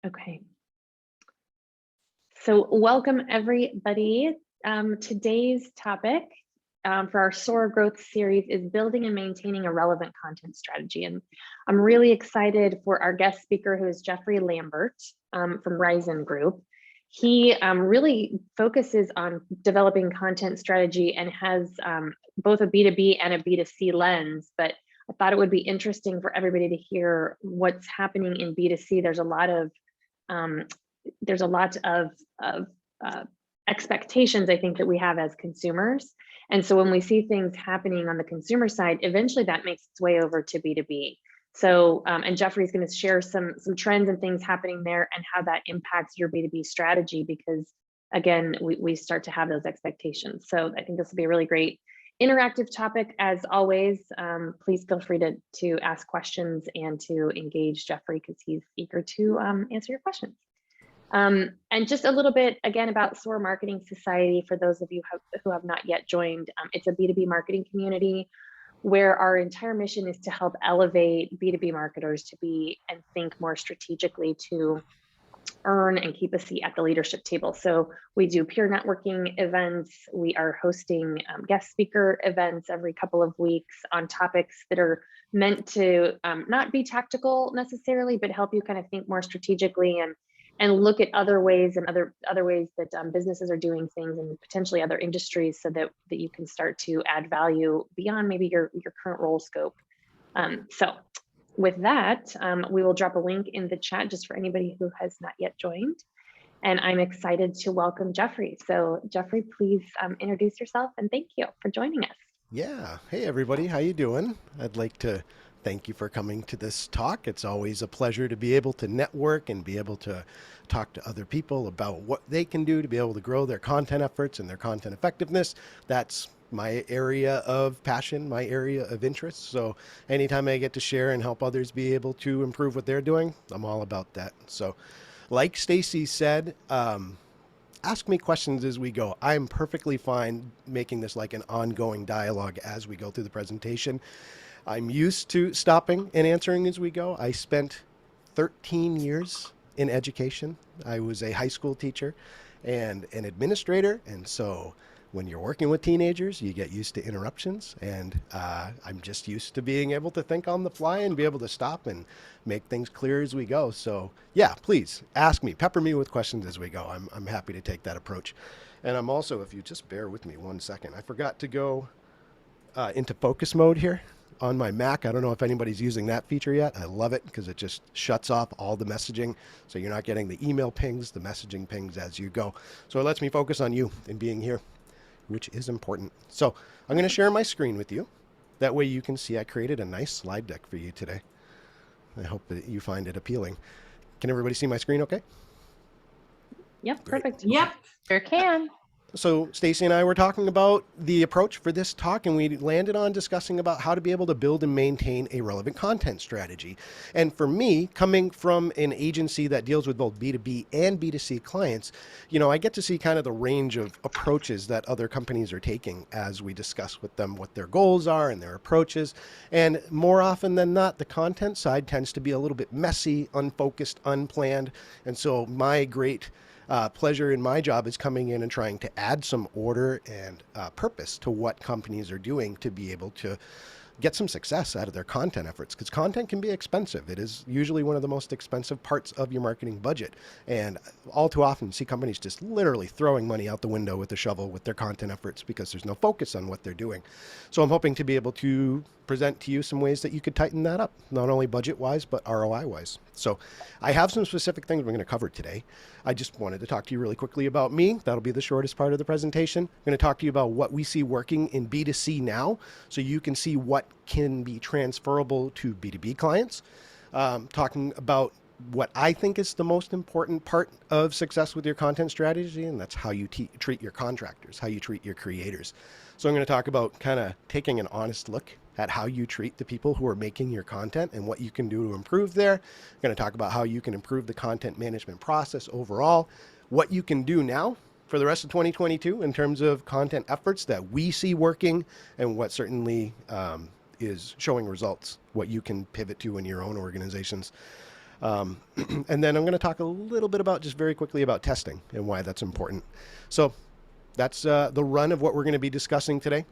Okay. So welcome everybody. Today's topic for our Soar growth series is building and maintaining a relevant content strategy. And I'm really excited for our guest speaker, who is Jeff Lambert from Rizen Group. He really focuses on developing content strategy and has both a B2B and a B2C lens, but I thought it would be interesting for everybody to hear what's happening in B2C. There's a lot of expectations, I think, that we have as consumers. And so when we see things happening on the consumer side, eventually that makes its way over to B2B. So, and Jeffrey's going to share some trends and things happening there and how that impacts your B2B strategy, because again, we start to have those expectations. So I think this will be a really great interactive topic. As always, please feel free to ask questions and to engage Jeffrey, because he's eager to answer your questions. And just a little bit again about Soar Marketing Society for those of you who have not yet joined. It's a B2B marketing community where our entire mission is to help elevate B2B marketers to be and think more strategically to earn and keep a seat at the leadership table. So we do peer networking events. We are hosting guest speaker events every couple of weeks on topics that are meant to not be tactical necessarily, but help you kind of think more strategically and look at other ways and other ways that businesses are doing things and potentially other industries, so that you can start to add value beyond maybe your current role scope. So with that, we will drop a link in the chat just for anybody who has not yet joined. And I'm excited to welcome Jeffrey. So Jeffrey, please introduce yourself and thank you for joining us. Yeah. Hey, everybody. How you doing? I'd like to thank you for coming to this talk. It's always a pleasure to be able to network and be able to talk to other people about what they can do to be able to grow their content efforts and their content effectiveness. That's my area of passion, my area of interest. So anytime I get to share and help others be able to improve what they're doing, I'm all about that. So like Stacy said, ask me questions as we go. I'm perfectly fine making this like an ongoing dialogue as we go through the presentation. I'm used to stopping and answering as we go. I spent 13 years in education. I was a high school teacher and an administrator. And so when you're working with teenagers, you get used to interruptions. And I'm just used to being able to think on the fly and be able to stop and make things clear as we go. So yeah, please ask me, pepper me with questions as we go. I'm happy to take that approach. And I'm also, if you just bear with me 1 second, I forgot to go into focus mode here on my Mac. I don't know if anybody's using that feature yet. I love it because it just shuts off all the messaging. So you're not getting the email pings, the messaging pings as you go. So it lets me focus on you and being here, which is important. So I'm going to share my screen with you. That way you can see I created a nice slide deck for you today. I hope that you find it appealing. Can everybody see my screen okay? Yep, Great. perfect. Yep, Sure can. So Stacy and I were talking about the approach for this talk, and we landed on discussing about how to be able to build and maintain a relevant content strategy. And for me, coming from an agency that deals with both B2B and B2C clients, you know, I get to see kind of the range of approaches that other companies are taking as we discuss with them what their goals are and their approaches. And more often than not, the content side tends to be a little bit messy, unfocused, unplanned. And so my great pleasure in my job is coming in and trying to add some order and purpose to what companies are doing to be able to get some success out of their content efforts, because content can be expensive. It is usually one of the most expensive parts of your marketing budget. And all too often see companies just literally throwing money out the window with a shovel with their content efforts because there's no focus on what they're doing. So I'm hoping to be able to present to you some ways that you could tighten that up, not only budget-wise, but ROI-wise. So I have some specific things we're going to cover today. I just wanted to talk to you really quickly about me. That'll be the shortest part of the presentation. I'm going to talk to you about what we see working in B2C now, so you can see what can be transferable to B2B clients. Talking about what I think is the most important part of success with your content strategy, and that's how you treat your contractors, how you treat your creators. So I'm going to talk about kind of taking an honest look at how you treat the people who are making your content and what you can do to improve there. I'm going to talk about how you can improve the content management process overall, what you can do now for the rest of 2022 in terms of content efforts that we see working, and what certainly is showing results, what you can pivot to in your own organizations. And then I'm going to talk a little bit about, just very quickly, about testing and why that's important. So that's the run of what we're going to be discussing today.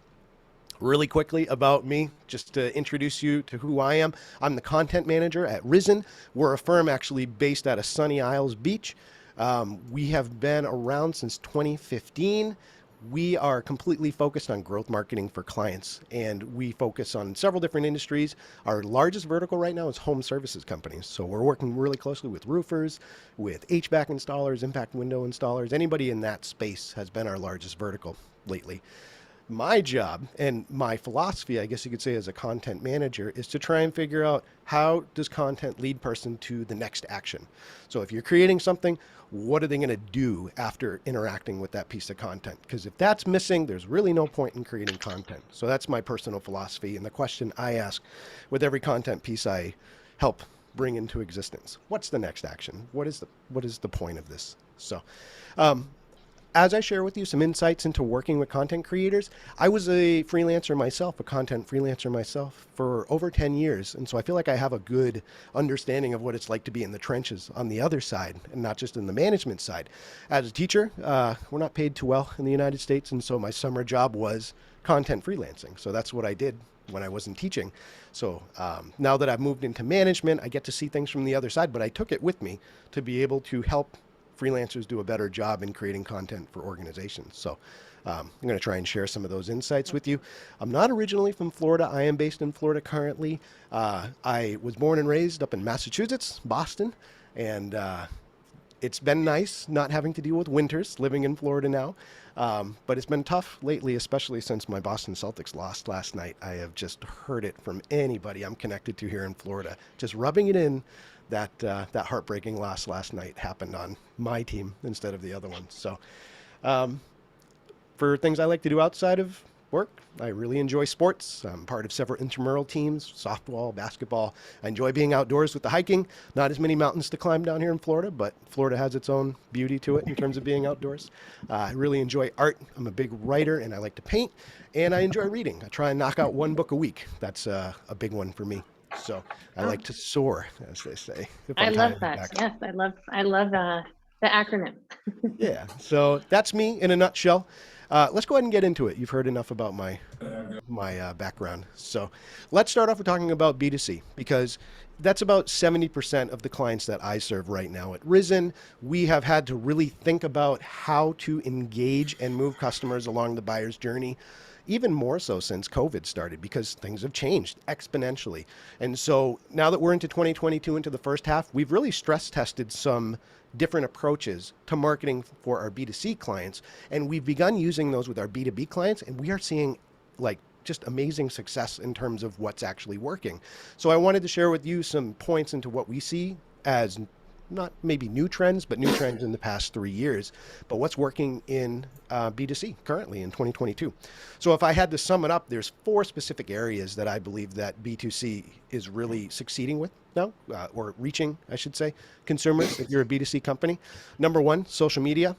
Really quickly about me, just to introduce you to who I am. I'm the content manager at Rizen. We're a firm actually based out of Sunny Isles Beach. We have been around since 2015. We are completely focused on growth marketing for clients, and we focus on several different industries. Our largest vertical right now is home services companies. So we're working really closely with roofers, with HVAC installers, impact window installers. Anybody in that space has been our largest vertical lately. My job and my philosophy, I guess you could say, as a content manager, is to try and figure out, how does content lead person to the next action? So if you're creating something, what are they going to do after interacting with that piece of content? Because if that's missing, there's really no point in creating content. So that's my personal philosophy, and the question I ask with every content piece I help bring into existence: what's the next action? What is the point of this? So as I share with you some insights into working with content creators, I was a freelancer myself, a content freelancer myself, for over 10 years. And so I feel like I have a good understanding of what it's like to be in the trenches on the other side, and not just in the management side. As a teacher, we're not paid too well in the United States. And so my summer job was content freelancing. So that's what I did when I wasn't teaching. So now that I've moved into management, I get to see things from the other side, but I took it with me to be able to help freelancers do a better job in creating content for organizations. So I'm going to try and share some of those insights with you. I'm not originally from Florida. I am based in Florida currently. I was born and raised up in Massachusetts, Boston, and it's been nice not having to deal with winters living in Florida now. But it's been tough lately, especially since my Boston Celtics lost last night. I have just heard it from anybody I'm connected to here in Florida, just rubbing it in that that heartbreaking loss last night happened on my team instead of the other one. So for things I like to do outside of work, I really enjoy sports. I'm part of several intramural teams: softball, basketball. I enjoy being outdoors with the hiking. Not as many mountains to climb down here in Florida, but Florida has its own beauty to it in terms of being outdoors. I really enjoy art. I'm a big writer, and I like to paint, and I enjoy reading. I try and knock out one book a week. That's a big one for me. So I like to soar, as they say. If I I'm love tying it that. back. Yes, I love the acronym. Yeah. So that's me in a nutshell. Let's go ahead and get into it. You've heard enough about my background. So let's start off with talking about B2C, because that's about 70% of the clients that I serve right now at Rizen. We have had to really think about how to engage and move customers along the buyer's journey, even more so since COVID started, because things have changed exponentially. And so now that we're into 2022, into the first half, we've really stress tested some different approaches to marketing for our B2C clients. And we've begun using those with our B2B clients, and we are seeing like just amazing success in terms of what's actually working. So I wanted to share with you some points into what we see as not maybe new trends, but new trends in the past 3 years, but what's working in B2C currently in 2022. So if I had to sum it up, there's 4 specific areas that I believe that B2C is really succeeding with now, or reaching, I should say, consumers if you're a B2C company. Number 1, social media.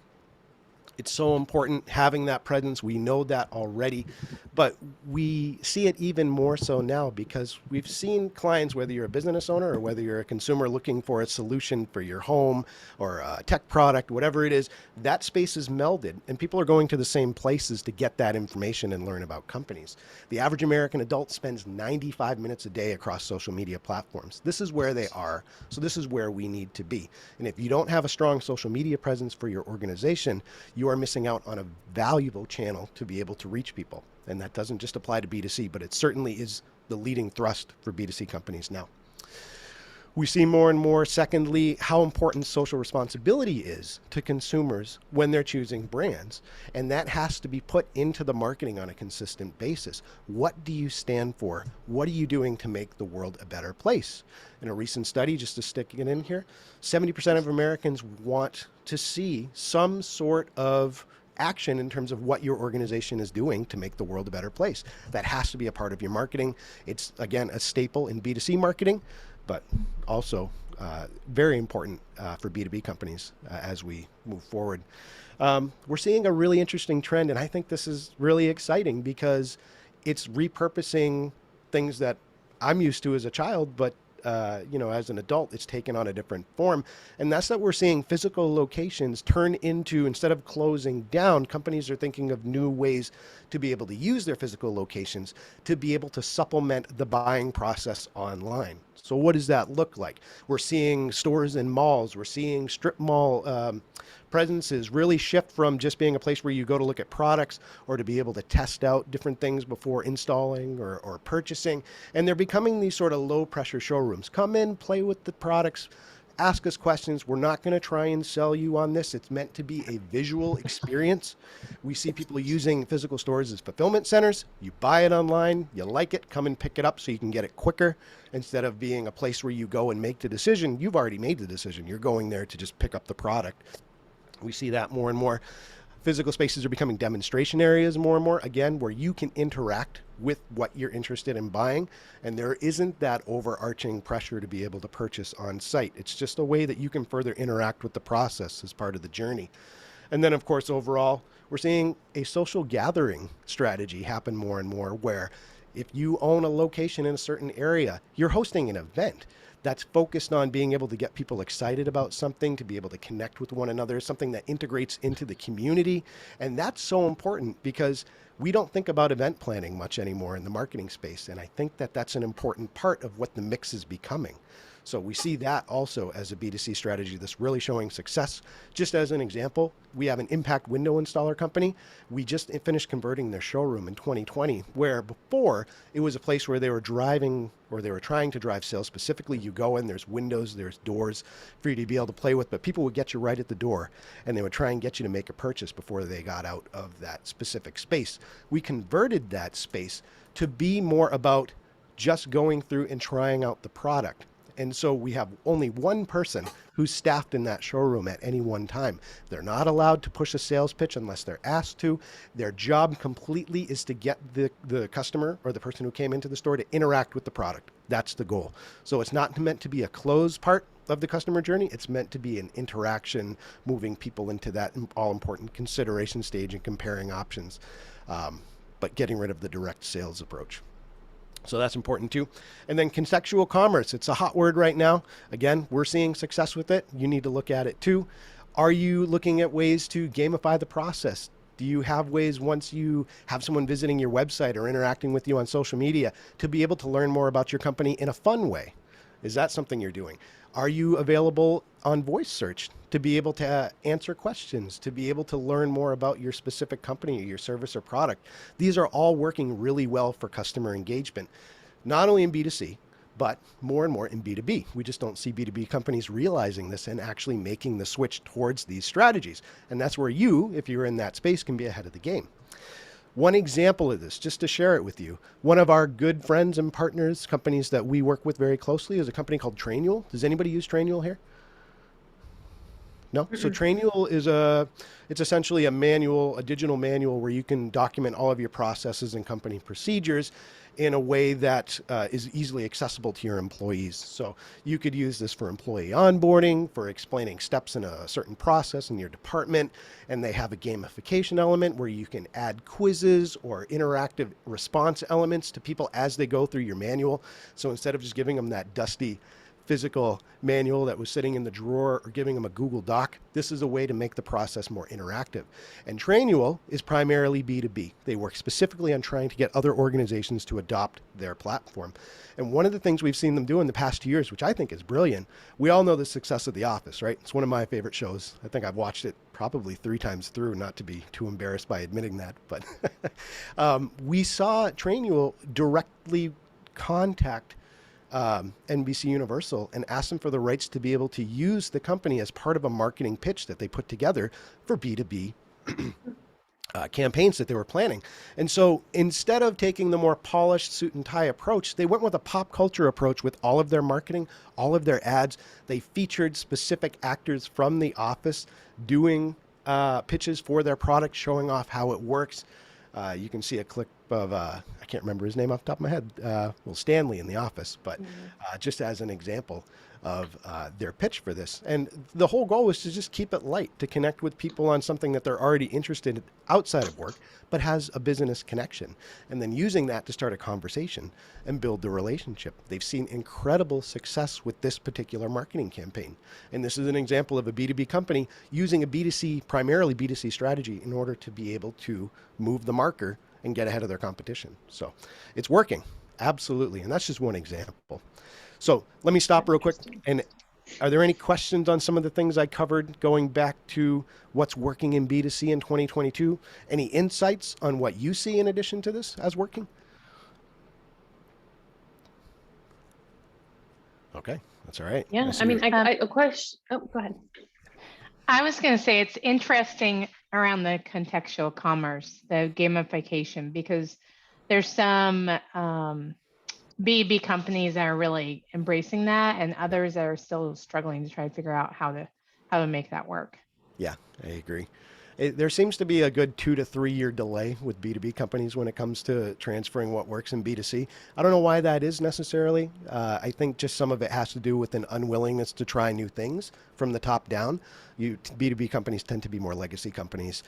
It's so important having that presence. We know that already, but we see it even more so now because we've seen clients, whether you're a business owner or whether you're a consumer looking for a solution for your home or a tech product, whatever it is, that space is melded and people are going to the same places to get that information and learn about companies. The average American adult spends 95 minutes a day across social media platforms. This is where they are. So this is where we need to be. And if you don't have a strong social media presence for your organization, you are missing out on a valuable channel to be able to reach people. And that doesn't just apply to B2C, but it certainly is the leading thrust for B2C companies now. We see more and more, secondly, how important social responsibility is to consumers when they're choosing brands. And that has to be put into the marketing on a consistent basis. What do you stand for? What are you doing to make the world a better place? In a recent study, just to stick it in here, 70% of Americans want to see some sort of action in terms of what your organization is doing to make the world a better place. That has to be a part of your marketing. It's, again, a staple in B2C marketing, but also very important for B2B companies as we move forward. We're seeing a really interesting trend, and I think this is really exciting because it's repurposing things that I'm used to as a child, but as an adult, it's taken on a different form. And that's that we're seeing physical locations turn into, instead of closing down, companies are thinking of new ways to be able to use their physical locations to be able to supplement the buying process online. So what does that look like? We're seeing stores in malls. We're seeing strip mall presences really shift from just being a place where you go to look at products or to be able to test out different things before installing or purchasing. And they're becoming these sort of low pressure showrooms. Come in, play with the products, ask us questions. We're not going to try and sell you on this. It's meant to be a visual experience. We see people using physical stores as fulfillment centers. You buy it online, you like it, come and pick it up so you can get it quicker. Instead of being a place where you go and make the decision, you've already made the decision. You're going there to just pick up the product. We see that more and more. Physical spaces are becoming demonstration areas more and more, again, where you can interact with what you're interested in buying. And there isn't that overarching pressure to be able to purchase on site. It's just a way that you can further interact with the process as part of the journey. And then, of course, overall, we're seeing a social gathering strategy happen more and more, where if you own a location in a certain area, you're hosting an event that's focused on being able to get people excited about something, to be able to connect with one another, something that integrates into the community. And that's so important because we don't think about event planning much anymore in the marketing space. And I think that that's an important part of what the mix is becoming. So we see that also as a B2C strategy that's really showing success. Just as an example, we have an impact window installer company. We just finished converting their showroom in 2020, where before it was a place where they were driving, or they were trying to drive sales specifically. You go in, there's windows, there's doors for you to be able to play with, but people would get you right at the door and they would try and get you to make a purchase before they got out of that specific space. We converted that space to be more about just going through and trying out the product. And so we have only one person who's staffed in that showroom at any one time. They're not allowed to push a sales pitch unless they're asked to. Their job completely is to get the customer or the person who came into the store to interact with the product. That's the goal. So it's not meant to be a closed part of the customer journey. It's meant to be an interaction, moving people into that all important consideration stage and comparing options, but getting rid of the direct sales approach. So that's important too. And then contextual commerce. It's a hot word right now. Again, we're seeing success with it. You need to look at it too. Are you looking at ways to gamify the process? Do you have ways, once you have someone visiting your website or interacting with you on social media, to be able to learn more about your company in a fun way? Is that something you're doing? Are you available on voice search to be able to answer questions, to be able to learn more about your specific company or your service or product? These are all working really well for customer engagement, not only in B2C, but more and more in B2B. We just don't see B2B companies realizing this and actually making the switch towards these strategies. And that's where you, if you're in that space, can be ahead of the game. One example of this, just to share it with you, one of our good friends and partners, companies that we work with very closely, is a company called Trainual. Does anybody use Trainual here? No? So Trainual is it's essentially a digital manual where you can document all of your processes and company procedures in a way that is easily accessible to your employees. So you could use this for employee onboarding, for explaining steps in a certain process in your department. And they have a gamification element where you can add quizzes or interactive response elements to people as they go through your manual. So instead of just giving them that dusty physical manual that was sitting in the drawer or giving them a Google Doc, this is a way to make the process more interactive. And Trainual is primarily B2B. They work specifically on trying to get other organizations to adopt their platform. And one of the things we've seen them do in the past 2 years, which I think is brilliant, we all know the success of The Office, right? It's one of my favorite shows. I think I've watched it probably 3 times through, not to be too embarrassed by admitting that, but we saw Trainual directly contact NBC Universal and ask them for the rights to be able to use the company as part of a marketing pitch that they put together for B2B campaigns that they were planning. And so instead of taking the more polished suit and tie approach, they went with a pop culture approach with all of their marketing, all of their ads. They featured specific actors from The Office doing pitches for their product, showing off how it works. You can see a of, I can't remember his name off the top of my head, well, Stanley in The Office, but Mhm. just as an example of their pitch for this. And the whole goal was to just keep it light, to connect with people on something that they're already interested in outside of work, but has a business connection. And then using that to start a conversation and build the relationship. They've seen incredible success with this particular marketing campaign. And this is an example of a B2B company using a B2C, primarily B2C strategy in order to be able to move the marker and get ahead of their competition. So it's working. Absolutely. And that's just one example. So let me stop That's real quick. interesting. And are there any questions on some of the things I covered going back to what's working in B2C in 2022? Any insights on what you see in addition to this as working? Okay, that's all right. I Yeah, I see mean, you're a question. Oh, go ahead. I was going to say it's interesting around the contextual commerce, the gamification, because there's some B2B companies that are really embracing that, and others that are still struggling to try to figure out how to make that work. Yeah, I agree. There seems to be a good 2 to 3 year delay with B2B companies when it comes to transferring what works in B2C. I don't know why that is necessarily. I think just some of it has to do with an unwillingness to try new things from the top down. B2B companies tend to be more legacy companies,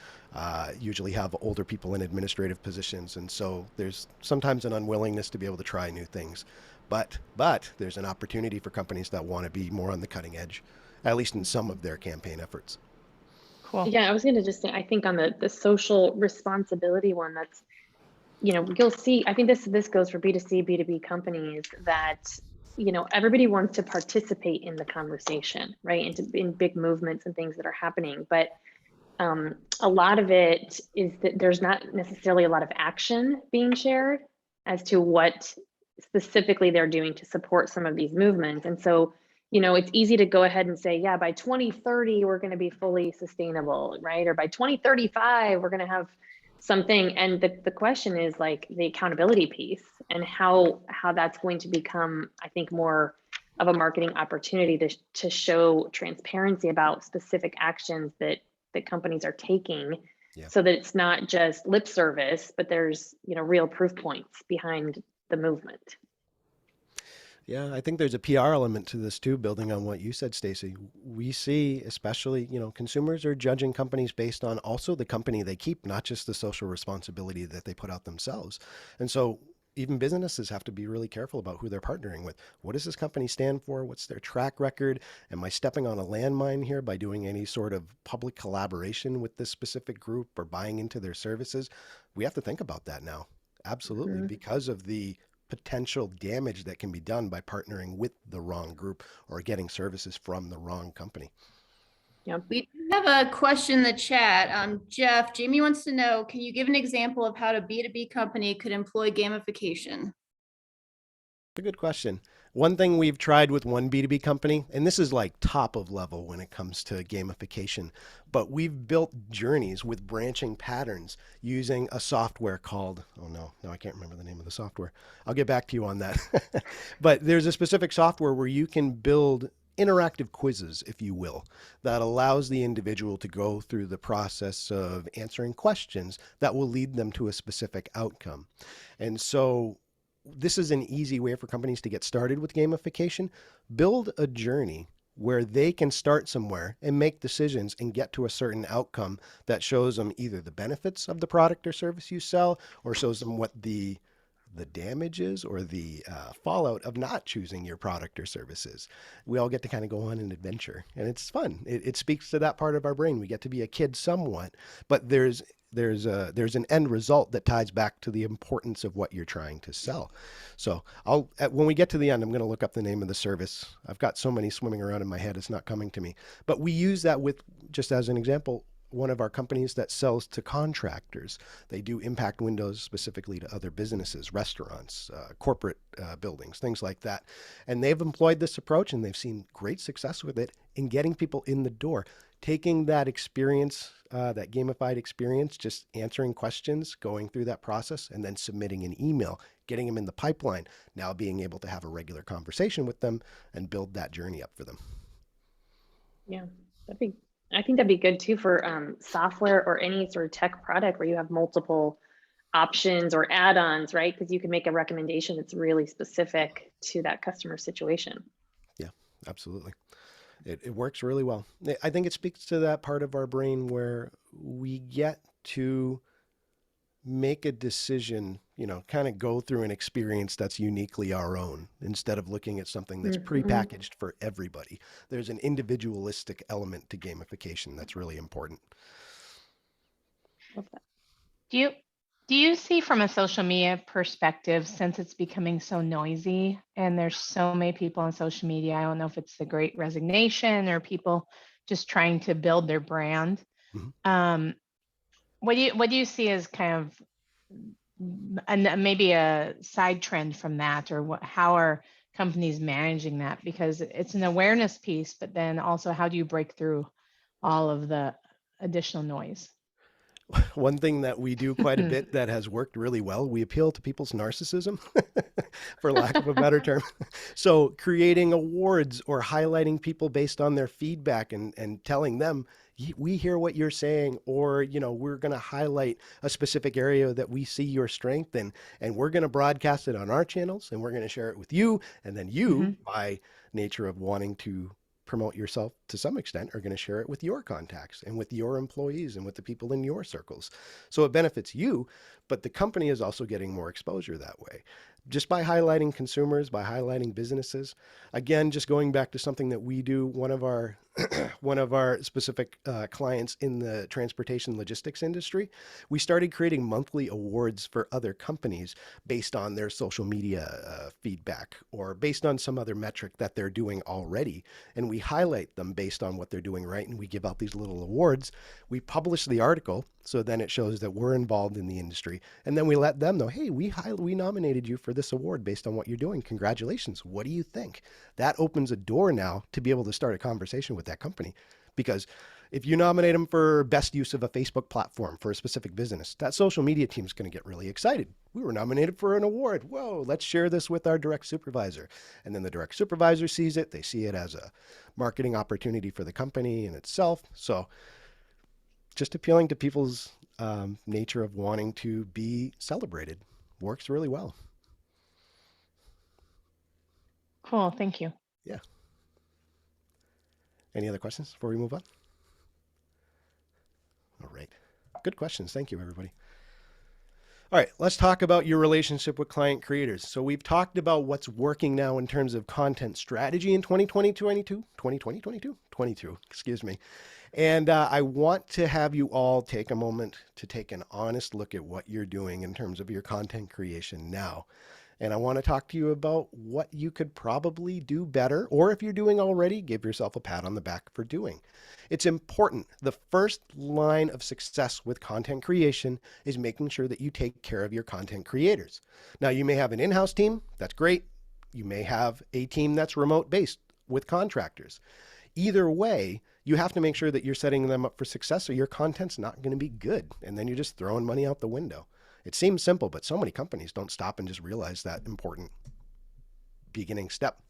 usually have older people in administrative positions. And so there's sometimes an unwillingness to be able to try new things. But there's an opportunity for companies that want to be more on the cutting edge, at least in some of their campaign efforts. Cool. Yeah, I was going to just say, I think on the social responsibility one, that's, you'll see, I think this goes for B2C, B2B companies that, everybody wants to participate in the conversation, right? In big movements and things that are happening. But a lot of it is that there's not necessarily a lot of action being shared as to what specifically they're doing to support some of these movements. And so, it's easy to go ahead and say, yeah, by 2030, we're going to be fully sustainable, right? Or by 2035, we're going to have something. And the question is like the accountability piece and how that's going to become, I think, more of a marketing opportunity to show transparency about specific actions that companies are taking, Yeah. so that it's not just lip service, but there's real proof points behind the movement. Yeah, I think there's a PR element to this too, building on what you said, Stacy. We see, especially, consumers are judging companies based on also the company they keep, not just the social responsibility that they put out themselves. And so even businesses have to be really careful about who they're partnering with. What does this company stand for? What's their track record? Am I stepping on a landmine here by doing any sort of public collaboration with this specific group or buying into their services? We have to think about that now. Absolutely, Mhm. because of the potential damage that can be done by partnering with the wrong group or getting services from the wrong company. Yep. We have a question in the chat. Jeff, Jamie wants to know, can you give an example of how a B2B company could employ gamification? A good question. One thing we've tried with one B2B company, and this is like top of level when it comes to gamification, but we've built journeys with branching patterns using a software called, oh no, I can't remember the name of the software. I'll get back to you on that. But there's a specific software where you can build interactive quizzes, if you will, that allows the individual to go through the process of answering questions that will lead them to a specific outcome. And so this is an easy way for companies to get started with gamification. Build a journey where they can start somewhere and make decisions and get to a certain outcome that shows them either the benefits of the product or service you sell, or shows them what the damages or the fallout of not choosing your product or services. We all get to kind of go on an adventure, and it's fun. It speaks to that part of our brain. We get to be a kid somewhat, but there's an end result that ties back to the importance of what you're trying to sell. So when we get to the end, I'm going to look up the name of the service. I've got so many swimming around in my head, it's not coming to me. But we use that with, just as an example, one of our companies that sells to contractors. They do impact windows specifically to other businesses, restaurants, corporate buildings, things like that. And they've employed this approach and they've seen great success with it in getting people in the door, taking that experience, that gamified experience, just answering questions, going through that process, and then submitting an email, getting them in the pipeline, now being able to have a regular conversation with them and build that journey up for them. Yeah, I think that'd be good too for software or any sort of tech product where you have multiple options or add-ons, right? Because you can make a recommendation that's really specific to that customer situation. Yeah, absolutely. It works really well. I think it speaks to that part of our brain where we get to make a decision, kind of go through an experience that's uniquely our own instead of looking at something that's prepackaged for everybody. There's an individualistic element to gamification that's really important. Do you see from a social media perspective, since it's becoming so noisy and there's so many people on social media, I don't know if it's the Great Resignation or people just trying to build their brand. What do you see as kind of maybe a side trend from that, or how are companies managing that? Because it's an awareness piece, but then also how do you break through all of the additional noise? One thing that we do quite a bit that has worked really well, we appeal to people's narcissism, for lack of a better term. So creating awards or highlighting people based on their feedback and telling them, we hear what you're saying, or, we're going to highlight a specific area that we see your strength in, and we're going to broadcast it on our channels, and we're going to share it with you. And then you, by nature of wanting to promote yourself to some extent, are going to share it with your contacts and with your employees and with the people in your circles. So it benefits you, but the company is also getting more exposure that way. Just by highlighting consumers, by highlighting businesses. Again, just going back to something that we do, one of our specific clients in the transportation logistics industry, we started creating monthly awards for other companies based on their social media feedback or based on some other metric that they're doing already. And we highlight them based on what they're doing right. And we give out these little awards. We publish the article, so then it shows that we're involved in the industry. And then we let them know, hey, we nominated you for this award based on what you're doing. Congratulations. What do you think? That opens a door now to be able to start a conversation with that company. Because if you nominate them for best use of a Facebook platform for a specific business, that social media team is going to get really excited. We were nominated for an award. Whoa, let's share this with our direct supervisor. And then the direct supervisor sees it. They see it as a marketing opportunity for the company in itself. So just appealing to people's nature of wanting to be celebrated works really well. Cool. Thank you. Yeah. Any other questions before we move on? All right. Good questions. Thank you, everybody. All right, let's talk about your relationship with client creators. So we've talked about what's working now in terms of content strategy in 2022, excuse me. And I want to have you all take a moment to take an honest look at what you're doing in terms of your content creation now. And I want to talk to you about what you could probably do better, or if you're doing already, give yourself a pat on the back for doing. It's important. The first line of success with content creation is making sure that you take care of your content creators. Now, you may have an in-house team. That's great. You may have a team that's remote based with contractors. Either way, you have to make sure that you're setting them up for success, or your content's not going to be good. And then you're just throwing money out the window. It seems simple, but so many companies don't stop and just realize that important beginning step.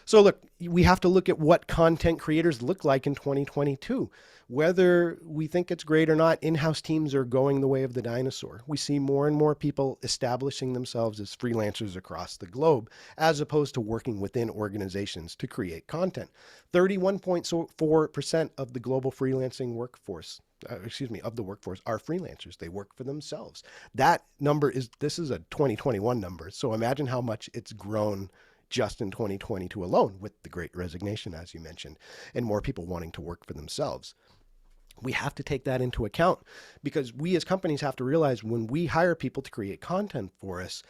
So look, we have to look at what content creators look like in 2022. Whether we think it's great or not, in-house teams are going the way of the dinosaur. We see more and more people establishing themselves as freelancers across the globe, as opposed to working within organizations to create content. 31.4% of the global freelancing workforce of the workforce are freelancers. They work for themselves. That number this is a 2021 number. So imagine how much it's grown just in 2022 alone with the Great Resignation, as you mentioned, and more people wanting to work for themselves. We have to take that into account because we as companies have to realize when we hire people to create content for us,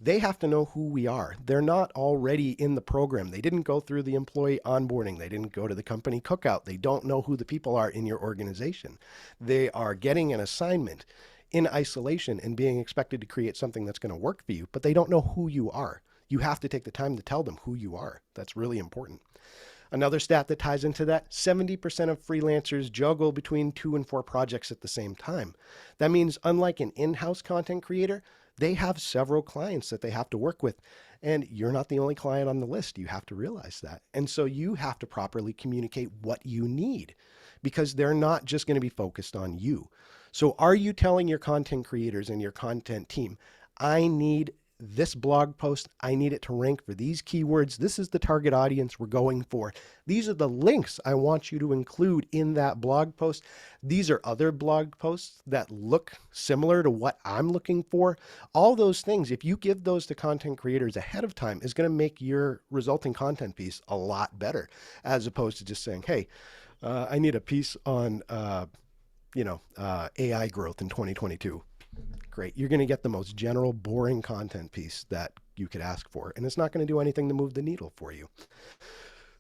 they have to know who we are. They're not already in the program. They didn't go through the employee onboarding. They didn't go to the company cookout. They don't know who the people are in your organization. They are getting an assignment in isolation and being expected to create something that's going to work for you, but they don't know who you are. You have to take the time to tell them who you are. That's really important. Another stat that ties into that, 70% of freelancers juggle between 2 and 4 projects at the same time. That means unlike an in-house content creator, they have several clients that they have to work with. And you're not the only client on the list. You have to realize that. And so you have to properly communicate what you need because they're not just going to be focused on you. So are you telling your content creators and your content team, I need this blog post, I need it to rank for these keywords. This is the target audience we're going for. These are the links I want you to include in that blog post. These are other blog posts that look similar to what I'm looking for. All those things, if you give those to content creators ahead of time, is going to make your resulting content piece a lot better, as opposed to just saying, hey, I need a piece on, AI growth in 2022. Great. You're going to get the most general, boring content piece that you could ask for, and it's not going to do anything to move the needle for you.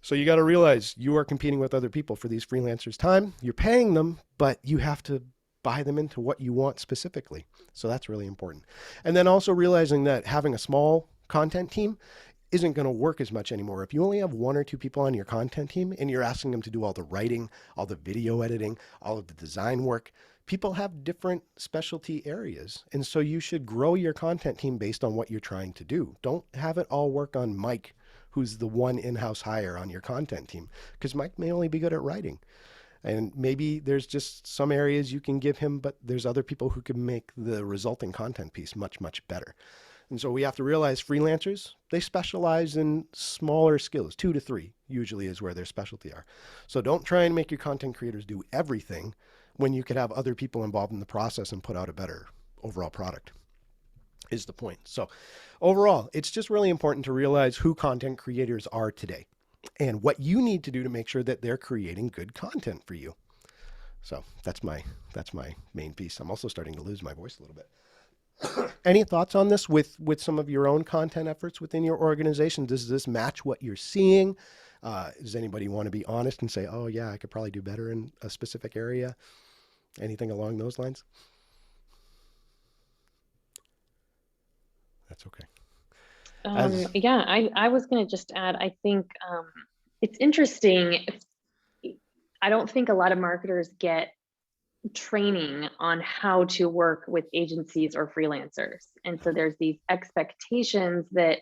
So you got to realize you are competing with other people for these freelancers' time. You're paying them, but you have to buy them into what you want specifically. So that's really important. And then also realizing that having a small content team isn't going to work as much anymore. If you only have 1 or 2 people on your content team and you're asking them to do all the writing, all the video editing, all of the design work, people have different specialty areas. And so you should grow your content team based on what you're trying to do. Don't have it all work on Mike, who's the one in-house hire on your content team, because Mike may only be good at writing. And maybe there's just some areas you can give him, but there's other people who can make the resulting content piece much, much better. And so we have to realize freelancers, they specialize in smaller skills. 2 to 3 usually is where their specialty are. So don't try and make your content creators do everything when you could have other people involved in the process and put out a better overall product, is the point. So overall, it's just really important to realize who content creators are today and what you need to do to make sure that they're creating good content for you. So that's my main piece. I'm also starting to lose my voice a little bit. Any thoughts on this with some of your own content efforts within your organization? Does this match what you're seeing? Does anybody want to be honest and say, oh yeah, I could probably do better in a specific area? Anything along those lines? That's okay. Yeah, I was going to just add, I think it's interesting. I don't think a lot of marketers get training on how to work with agencies or freelancers. And so there's these expectations that,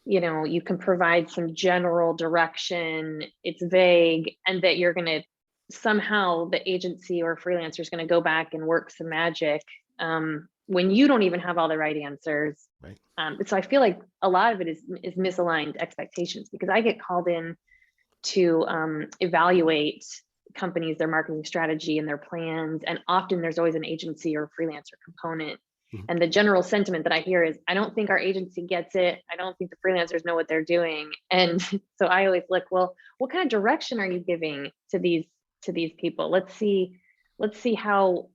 you can provide some general direction, it's vague, and that you're going to somehow the agency or freelancer is going to go back and work some magic when you don't even have all the right answers. Right. So I feel like a lot of it is misaligned expectations, because I get called in to evaluate companies, their marketing strategy and their plans. And often there's always an agency or freelancer component. Mm-hmm. And the general sentiment that I hear is, I don't think our agency gets it. I don't think the freelancers know what they're doing. And so I always look, well, what kind of direction are you giving to these people? Let's see how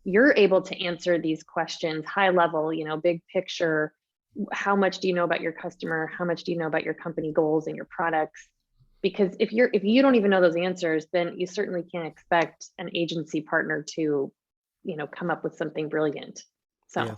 you're able to answer these questions, high level, big picture. How much do you know about your customer? How much do you know about your company goals and your products? Because if you don't even know those answers, then you certainly can't expect an agency partner to, come up with something brilliant. So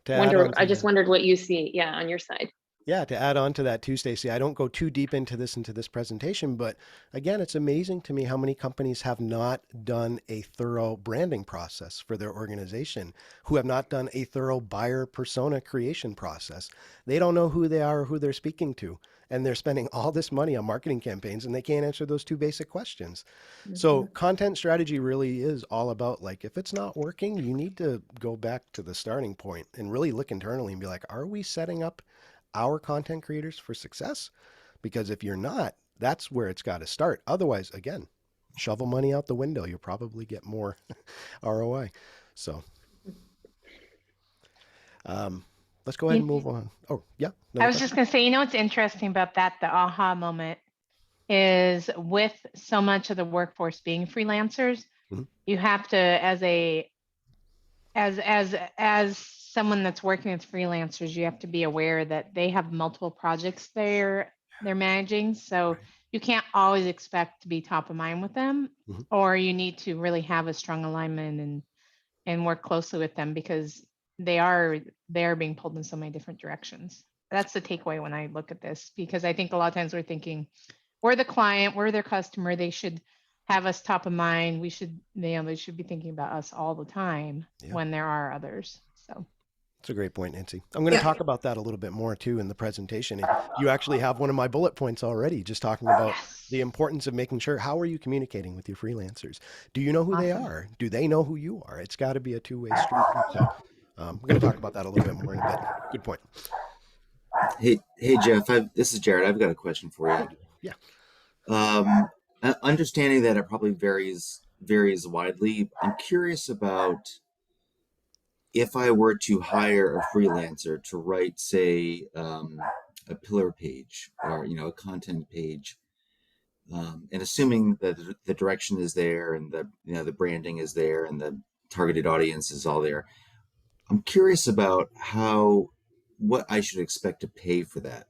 yeah. I just wondered what you see, on your side. Yeah, to add on to that too, Stacy, I don't go too deep into this presentation, but again, it's amazing to me how many companies have not done a thorough branding process for their organization, who have not done a thorough buyer persona creation process. They don't know who they are or who they're speaking to, and they're spending all this money on marketing campaigns and they can't answer those 2 basic questions. Mm-hmm. So content strategy really is all about, like, if it's not working, you need to go back to the starting point and really look internally and be like, are we setting up our content creators for success? Because if you're not, that's where it's got to start. Otherwise, again, shovel money out the window. You'll probably get more ROI. So let's go ahead and move on. Oh, yeah. I was just going to say, what's interesting about that, the aha moment, is with so much of the workforce being freelancers, mm-hmm. you have to, as someone that's working with freelancers, you have to be aware that they have multiple projects they're managing. So right. You can't always expect to be top of mind with them, mm-hmm. or you need to really have a strong alignment and work closely with them, because they are being pulled in so many different directions. That's the takeaway when I look at this, because I think a lot of times we're thinking, we're the client, we're their customer, they should have us top of mind. They should be thinking about us all the time when there are others. So It's a great point, Nancy. I'm going to talk about that a little bit more too in the presentation. And you actually have one of my bullet points already, just talking about the importance of making sure, how are you communicating with your freelancers? Do you know who they are? Do they know who you are? It's got to be a two-way street. So we're going to talk about that a little bit more in a bit. Good point. Hey, Jeff. This is Jared. I've got a question for you. Yeah. Understanding that it probably varies widely, I'm curious about if I were to hire a freelancer to write, say, a pillar page or a content page, and assuming that the direction is there and the branding is there and the targeted audience is all there, I'm curious about what I should expect to pay for that.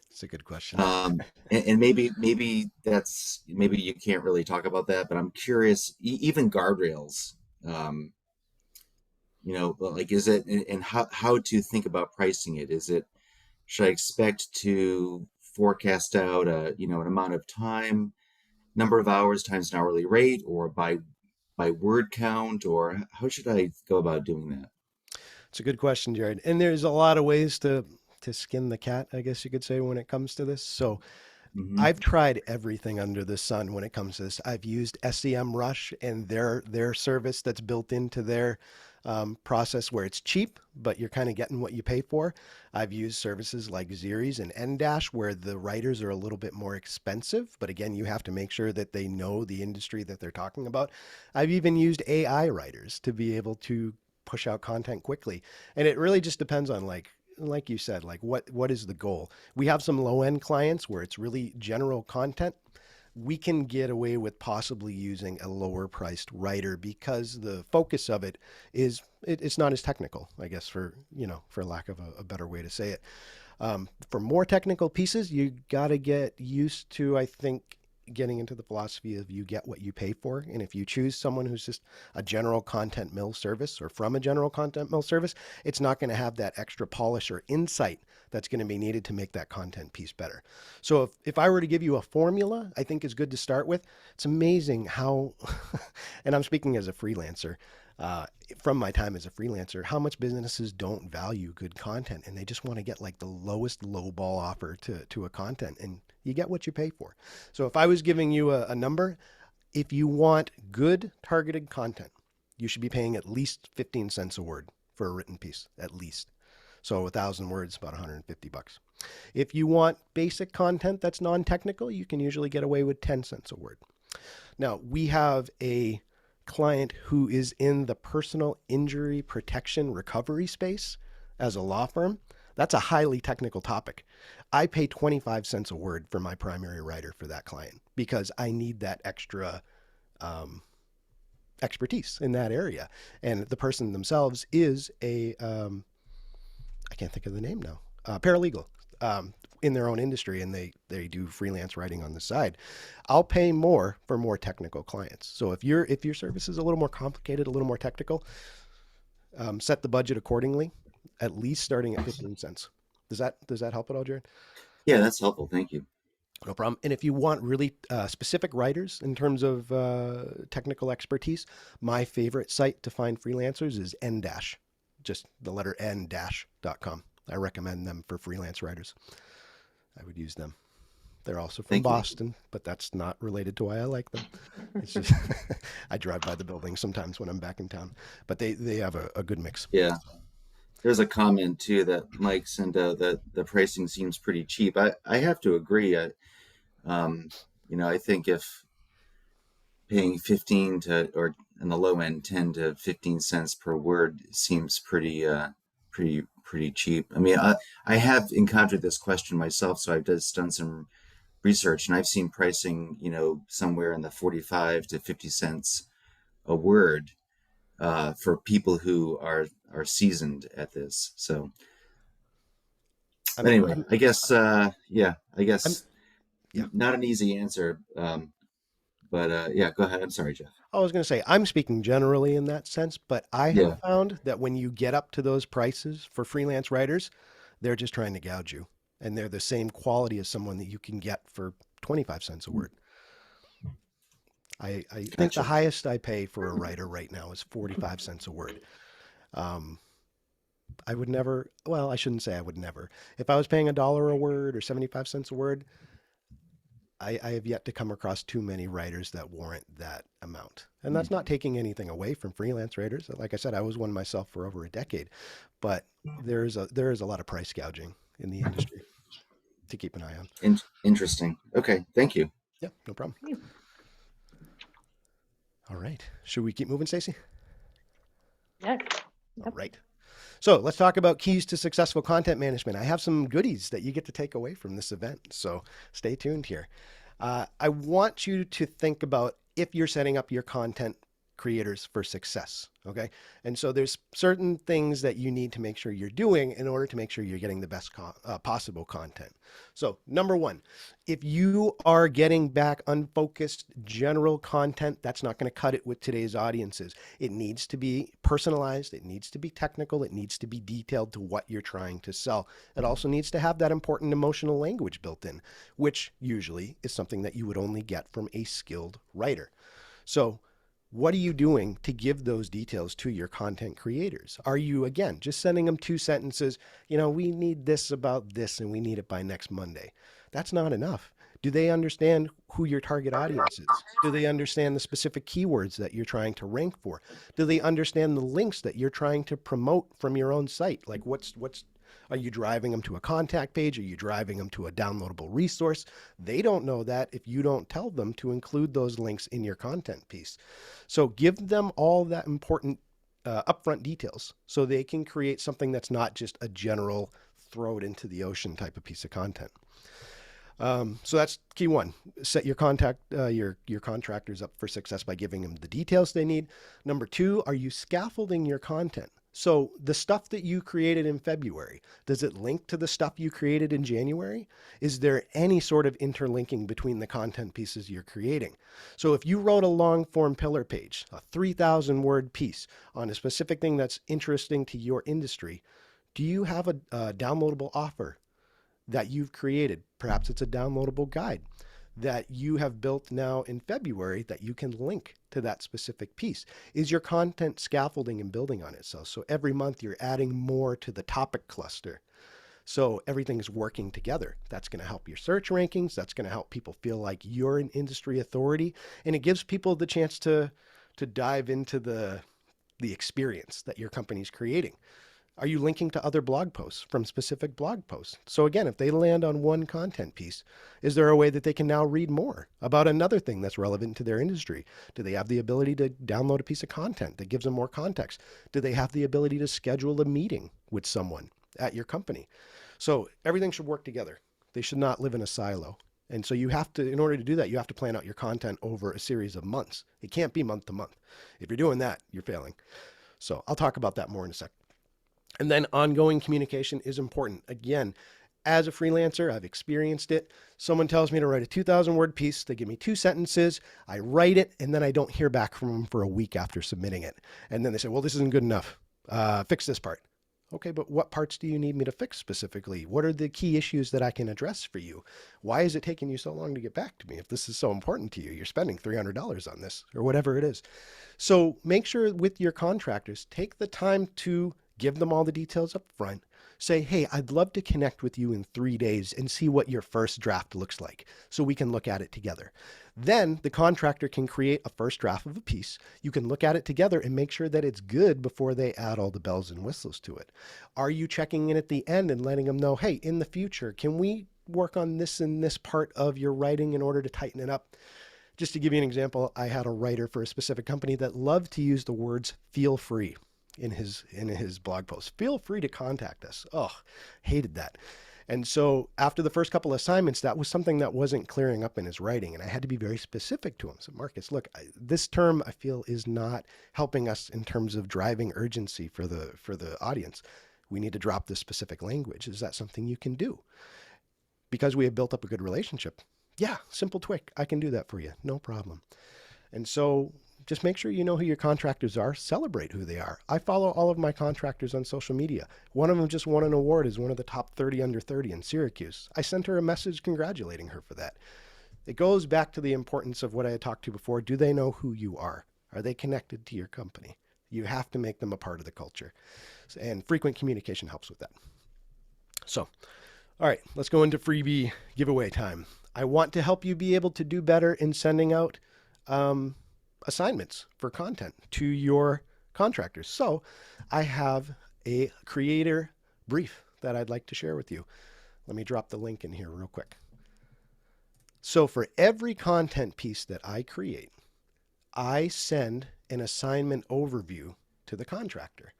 It's a good question. And maybe you can't really talk about that, but I'm curious. Even guardrails, like is it, and how to think about pricing it? Should I expect to forecast out an amount of time, number of hours times an hourly rate, or by word count, or how should I go about doing that? It's a good question, Jared. And there's a lot of ways to skin the cat, I guess you could say, when it comes to this. So I've tried everything under the sun when it comes to this. I've used SEMrush and their service that's built into their process where it's cheap, but you're kind of getting what you pay for. I've used services like Xeris and Ndash where the writers are a little bit more expensive, but again, you have to make sure that they know the industry that they're talking about. I've even used AI writers to be able to push out content quickly. And it really just depends on like you said, like what is the goal? We have some low end clients where it's really general content. We can get away with possibly using a lower priced writer because the focus of it is it's not as technical, I guess, for lack of a better way to say it. For more technical pieces, you got to get used to, I think, getting into the philosophy of you get what you pay for. And if you choose someone who's just a general content mill service or from a general content mill service, it's not going to have that extra polish or insight that's going to be needed to make that content piece better. So if I were to give you a formula, I think is good to start with. It's amazing how, and I'm speaking as a freelancer, from my time as a freelancer, how much businesses don't value good content and they just want to get like the lowest low ball offer to a content, and you get what you pay for. So if I was giving you a number, if you want good targeted content, you should be paying at least 15 cents a word for a written piece, at least. So 1,000 words, about $150. If you want basic content that's non-technical, you can usually get away with 10 cents a word. Now, we have a client who is in the personal injury protection recovery space as a law firm. That's a highly technical topic. I pay 25 cents a word for my primary writer for that client because I need that extra expertise in that area. And the person themselves is a, I can't think of the name now, paralegal in their own industry, and they do freelance writing on the side. I'll pay more for more technical clients. So if your service is a little more complicated, a little more technical, set the budget accordingly, at least starting at 15 cents. Does that help at all, Jared? Yeah, that's helpful. Thank you. No problem. And if you want really specific writers in terms of technical expertise, my favorite site to find freelancers is Ndash, just the letter N-dash.com. I recommend them for freelance writers. I would use them. They're also from Boston, but that's not related to why I like them. It's just I drive by the building sometimes when I'm back in town, but they have a good mix. Yeah. There's a comment too that Mike sent out that the pricing seems pretty cheap. I have to agree. I think if paying 15 to, or in the low end, 10 to 15 cents per word seems pretty cheap. I mean, I have encountered this question myself, so I've just done some research, and I've seen pricing, somewhere in the 45 to 50 cents a word for people who are seasoned at this. So anyway, I guess not an easy answer. But go ahead. I'm sorry, Jeff. I was going to say, I'm speaking generally in that sense, but I have found that when you get up to those prices for freelance writers, they're just trying to gouge you. And they're the same quality as someone that you can get for 25 cents a word. I think the highest I pay for a writer right now is 45 cents a word. I would never, well, I shouldn't say I would never. If I was paying $1 a word or 75 cents a word, I have yet to come across too many writers that warrant that amount. And that's not taking anything away from freelance writers. Like I said, I was one myself for over a decade, but there is a lot of price gouging in the industry to keep an eye on. Interesting. Okay, thank you. Yeah, no problem. All right. Should we keep moving, Stacey? Yes. All right. So let's talk about keys to successful content management. I have some goodies that you get to take away from this event. So stay tuned here. I want you to think about if you're setting up your content creators for success. Okay. And so there's certain things that you need to make sure you're doing in order to make sure you're getting the best possible content. So number one, if you are getting back unfocused general content, that's not going to cut it with today's audiences. It needs to be personalized. It needs to be technical. It needs to be detailed to what you're trying to sell. It also needs to have that important emotional language built in, which usually is something that you would only get from a skilled writer. So what are you doing to give those details to your content creators? Are you, again, just sending them 2 sentences, we need this about this and we need it by next Monday? That's not enough. Do they understand who your target audience is? Do they understand the specific keywords that you're trying to rank for? Do they understand the links that you're trying to promote from your own site? Like are you driving them to a contact page? Are you driving them to a downloadable resource? They don't know that if you don't tell them to include those links in your content piece. So give them all that important upfront details so they can create something that's not just a general throw it into the ocean type of piece of content. So that's key one. Set your contractors up for success by giving them the details they need. Number 2, are you scaffolding your content? So the stuff that you created in February, does it link to the stuff you created in January? Is there any sort of interlinking between the content pieces you're creating? So if you wrote a long form pillar page, a 3,000 word piece on a specific thing that's interesting to your industry, do you have a downloadable offer that you've created? Perhaps it's a downloadable guide that you have built now in February that you can link to that specific piece. Is your content scaffolding and building on itself? So every month you're adding more to the topic cluster. So everything's working together. That's going to help your search rankings. That's going to help people feel like you're an industry authority. And it gives people the chance to dive into the experience that your company's creating. Are you linking to other blog posts from specific blog posts? So again, if they land on one content piece, is there a way that they can now read more about another thing that's relevant to their industry? Do they have the ability to download a piece of content that gives them more context? Do they have the ability to schedule a meeting with someone at your company? So everything should work together. They should not live in a silo. And so you have to, in order to do that, you have to plan out your content over a series of months. It can't be month to month. If you're doing that, you're failing. So I'll talk about that more in a sec. And then ongoing communication is important. Again, as a freelancer, I've experienced it. Someone tells me to write a 2,000 word piece. They give me 2 sentences. I write it, and then I don't hear back from them for a week after submitting it. And then they say, well, this isn't good enough. Fix this part. Okay, but what parts do you need me to fix specifically? What are the key issues that I can address for you? Why is it taking you so long to get back to me? If this is so important to you, you're spending $300 on this or whatever it is. So make sure with your contractors, take the time to give them all the details up front. Say, hey, I'd love to connect with you in 3 days and see what your first draft looks like so we can look at it together. Then the contractor can create a first draft of a piece. You can look at it together and make sure that it's good before they add all the bells and whistles to it. Are you checking in at the end and letting them know, hey, in the future, can we work on this and this part of your writing in order to tighten it up? Just to give you an example, I had a writer for a specific company that loved to use the words feel free in his blog post. Feel free to contact us. Oh, hated that. And so after the first couple of assignments, that was something that wasn't clearing up in his writing. And I had to be very specific to him. So Marcus, look, this term I feel is not helping us in terms of driving urgency for the audience. We need to drop this specific language. Is that something you can do? Because we have built up a good relationship. Yeah, simple tweak. I can do that for you. No problem. And so just make sure you know who your contractors are. Celebrate who they are. I follow all of my contractors on social media. One of them just won an award as one of the top 30 under 30 in Syracuse. I sent her a message congratulating her for that. It goes back to the importance of what I had talked to before. Do they know who you are? Are they connected to your company? You have to make them a part of the culture. And frequent communication helps with that. So, all right, let's go into freebie giveaway time. I want to help you be able to do better in sending out assignments for content to your contractors. So I have a creator brief that I'd like to share with you. Let me drop the link in here real quick. So for every content piece that I create, I send an assignment overview to the contractor.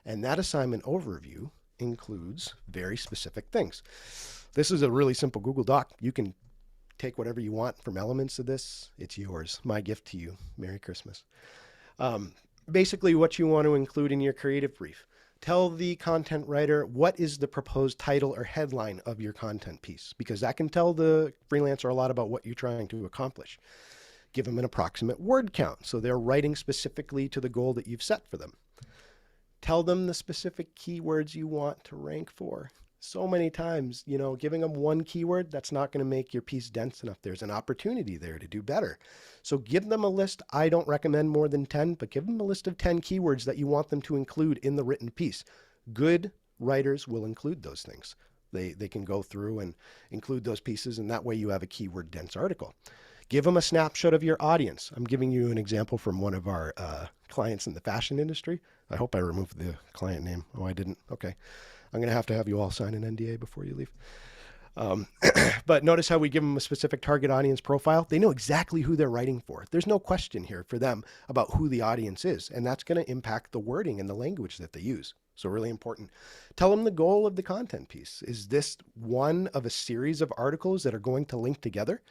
And that assignment overview includes very specific things. This is a really simple Google Doc. You can take whatever you want from elements of this. It's yours. My gift to you. Merry Christmas. Basically what you want to include in your creative brief. Tell the content writer what is the proposed title or headline of your content piece, because that can tell the freelancer a lot about what you're trying to accomplish. Give them an approximate word count so they're writing specifically to the goal that you've set for them. Tell them the specific keywords you want to rank for. So many times, giving them one keyword, that's not going to make your piece dense enough. There's an opportunity there to do better. So give them a list. I don't recommend more than 10, but give them a list of 10 keywords that you want them to include in the written piece. Good writers will include those things. They can go through and include those pieces, and that way you have a keyword dense article. Give them a snapshot of your audience. I'm giving you an example from one of our clients in the fashion industry. I hope I removed the client name. Oh, I didn't. Okay. I'm going to have you all sign an NDA before you leave. But notice how we give them a specific target audience profile. They know exactly who they're writing for. There's no question here for them about who the audience is, and that's going to impact the wording and the language that they use. So really important. Tell them the goal of the content piece. Is this one of a series of articles that are going to link together?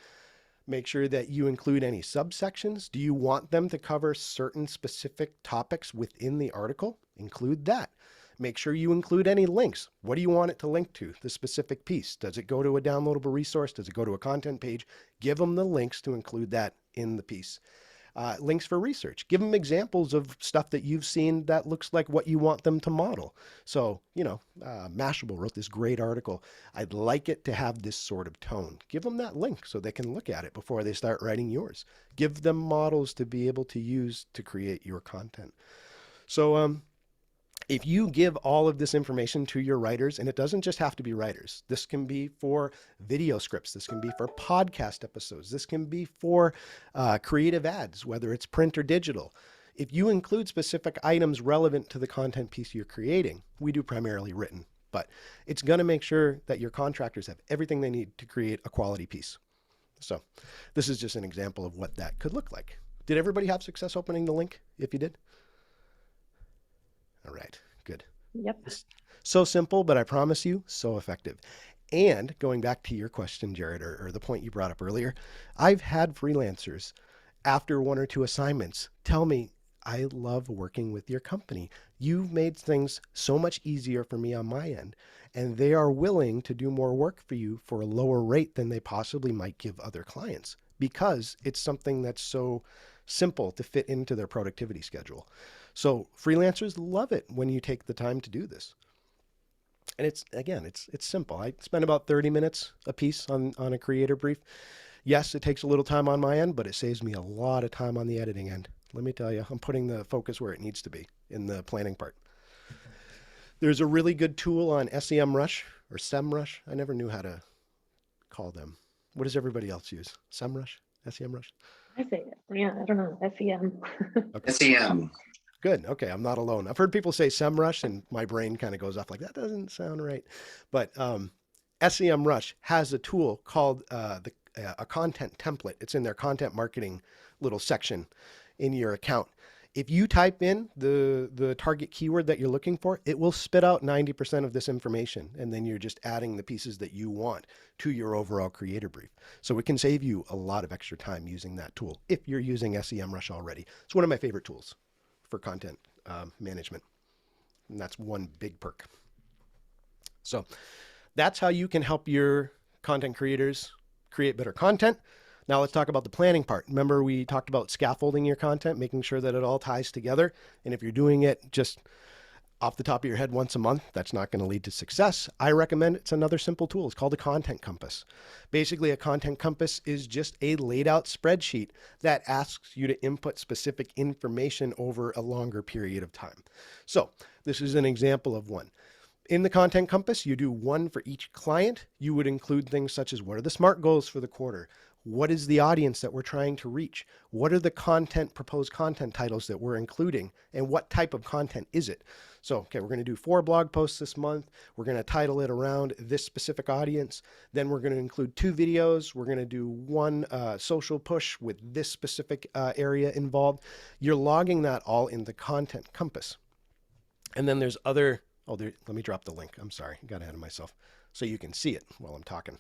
Make sure that you include any subsections. Do you want them to cover certain specific topics within the article? Include that. Make sure you include any links. What do you want it to link to? The specific piece. Does it go to a downloadable resource? Does it go to a content page? Give them the links to include that in the piece. Links for research. Give them examples of stuff that you've seen that looks like what you want them to model. So, Mashable wrote this great article. I'd like it to have this sort of tone. Give them that link so they can look at it before they start writing yours. Give them models to be able to use to create your content. So, if you give all of this information to your writers, and it doesn't just have to be writers, this can be for video scripts, this can be for podcast episodes, this can be for creative ads, whether it's print or digital. If you include specific items relevant to the content piece you're creating, we do primarily written, but it's going to make sure that your contractors have everything they need to create a quality piece. So this is just an example of what that could look like. Did everybody have success opening the link? If you did? All right, good. Yep. It's so simple, but I promise you, so effective. And going back to your question, Jared, or the point you brought up earlier, I've had freelancers after one or two assignments tell me, I love working with your company. You've made things so much easier for me on my end. And they are willing to do more work for you for a lower rate than they possibly might give other clients, because it's something that's so simple to fit into their productivity schedule. So freelancers love it when you take the time to do this. And it's simple. I spend about 30 minutes a piece on a creator brief. Yes, it takes a little time on my end, but it saves me a lot of time on the editing end. Let me tell you, I'm putting the focus where it needs to be in the planning part. There's a really good tool on SEMrush or SEMrush. I never knew how to call them. What does everybody else use? SEMrush? SEMrush? I say it. Yeah, I don't know. SEM. Okay. SEM. Good. Okay. I'm not alone. I've heard people say SEMrush and my brain kind of goes off like, that doesn't sound right. But SEMrush has a tool called a content template. It's in their content marketing little section in your account. If you type in the target keyword that you're looking for, it will spit out 90% of this information. And then you're just adding the pieces that you want to your overall creator brief. So it can save you a lot of extra time using that tool if you're using SEMrush already. It's one of my favorite tools for content management. And that's one big perk. So that's how you can help your content creators create better content. Now let's talk about the planning part. Remember, we talked about scaffolding your content, making sure that it all ties together. And if you're doing it just off the top of your head once a month, that's not going to lead to success. I recommend it's another simple tool. It's called a content compass. Basically, a content compass is just a laid out spreadsheet that asks you to input specific information over a longer period of time. So this is an example of one. In the content compass, you do one for each client. You would include things such as, what are the SMART goals for the quarter? What is the audience that we're trying to reach? What are the proposed content titles that we're including? And what type of content is it? So, okay, we're going to do 4 blog posts this month. We're going to title it around this specific audience. Then we're going to include 2 videos. We're going to do 1 social push with this specific area involved. You're logging that all in the content compass. And then there's other, let me drop the link. I'm sorry, I got ahead of myself. So you can see it while I'm talking.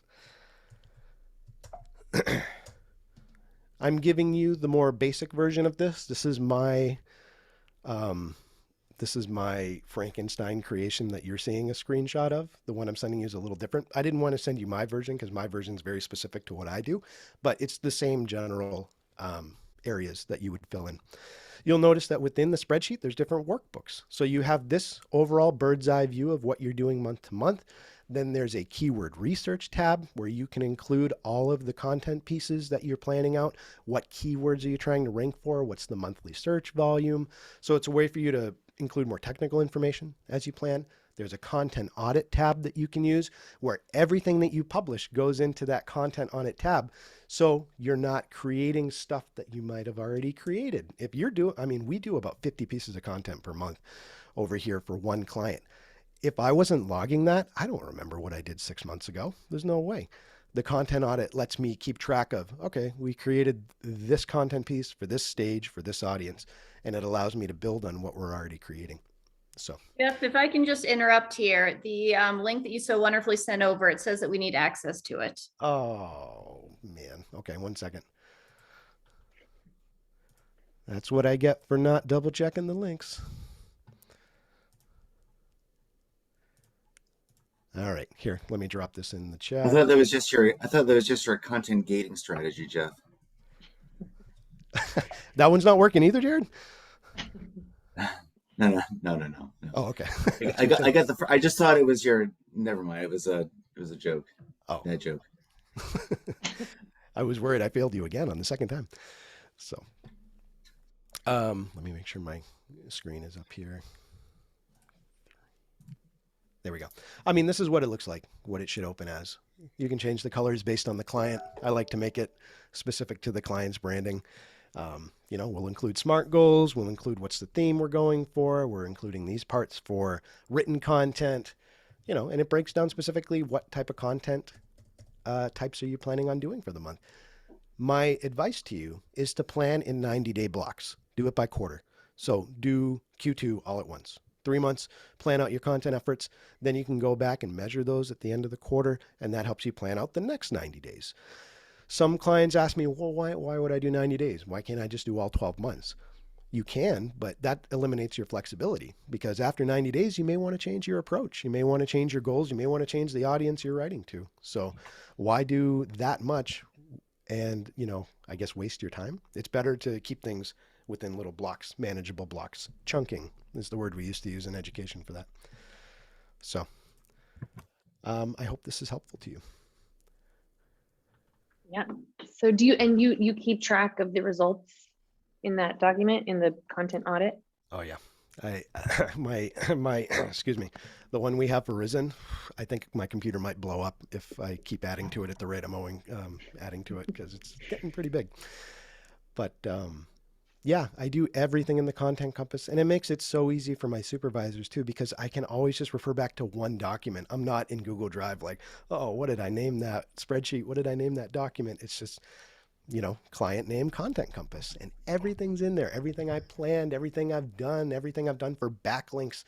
I'm giving you the more basic version of this. This is my Frankenstein creation that you're seeing a screenshot of. The one I'm sending you is a little different. I didn't want to send you my version because my version is very specific to what I do, but it's the same general areas that you would fill in. You'll notice that within the spreadsheet, there's different workbooks. So you have this overall bird's eye view of what you're doing month to month. Then there's a keyword research tab where you can include all of the content pieces that you're planning out. What keywords are you trying to rank for? What's the monthly search volume? So it's a way for you to include more technical information as you plan. There's a content audit tab that you can use where everything that you publish goes into that content audit tab. So you're not creating stuff that you might have already created. If you're we do about 50 pieces of content per month over here for one client. If I wasn't logging that, I don't remember what I did 6 months ago. There's no way. The content audit lets me keep track of, okay, we created this content piece for this stage, for this audience, and it allows me to build on what we're already creating. So, Jeff, if I can just interrupt here, the link that you so wonderfully sent over, it says that we need access to it. oh man. Okay, 1 second. That's what I get for not double checking the links. All right, here, let me drop this in the chat. I thought that was just your content gating strategy, Jeff. That one's not working either, Jared? No. Oh, okay. I just thought it was your. Never mind. It was a joke. Oh, that joke. I was worried I failed you again on the second time. So, let me make sure my screen is up here. There we go. I mean, this is what it looks like, what it should open as. You can change the colors based on the client. I like to make it specific to the client's branding. We'll include SMART goals. We'll include what's the theme we're going for. We're including these parts for written content, and it breaks down specifically what type of content types are you planning on doing for the month. My advice to you is to plan in 90-day blocks. Do it by quarter. So do Q2 all at once. 3 months, plan out your content efforts. Then you can go back and measure those at the end of the quarter, and that helps you plan out the next 90 days. Some clients ask me, well, why would I do 90 days? Why can't I just do all 12 months? You can, but that eliminates your flexibility because after 90 days, you may want to change your approach. You may want to change your goals. You may want to change the audience you're writing to. So why do that much and, I guess waste your time? It's better to keep things within little blocks, manageable blocks. Chunking is the word we used to use in education for that. So I hope this is helpful to you. Yeah. So you keep track of the results in that document, in the content audit? Oh yeah. My excuse me, the one we have for Rizen, I think my computer might blow up if I keep adding to it at the rate I'm adding to it because it's getting pretty big. But yeah, I do everything in the content compass, and it makes it so easy for my supervisors too, because I can always just refer back to one document. I'm not in Google Drive like, oh, what did I name that spreadsheet? What did I name that document? It's just, client name, content compass, and everything's in there. Everything I planned, everything I've done for backlinks.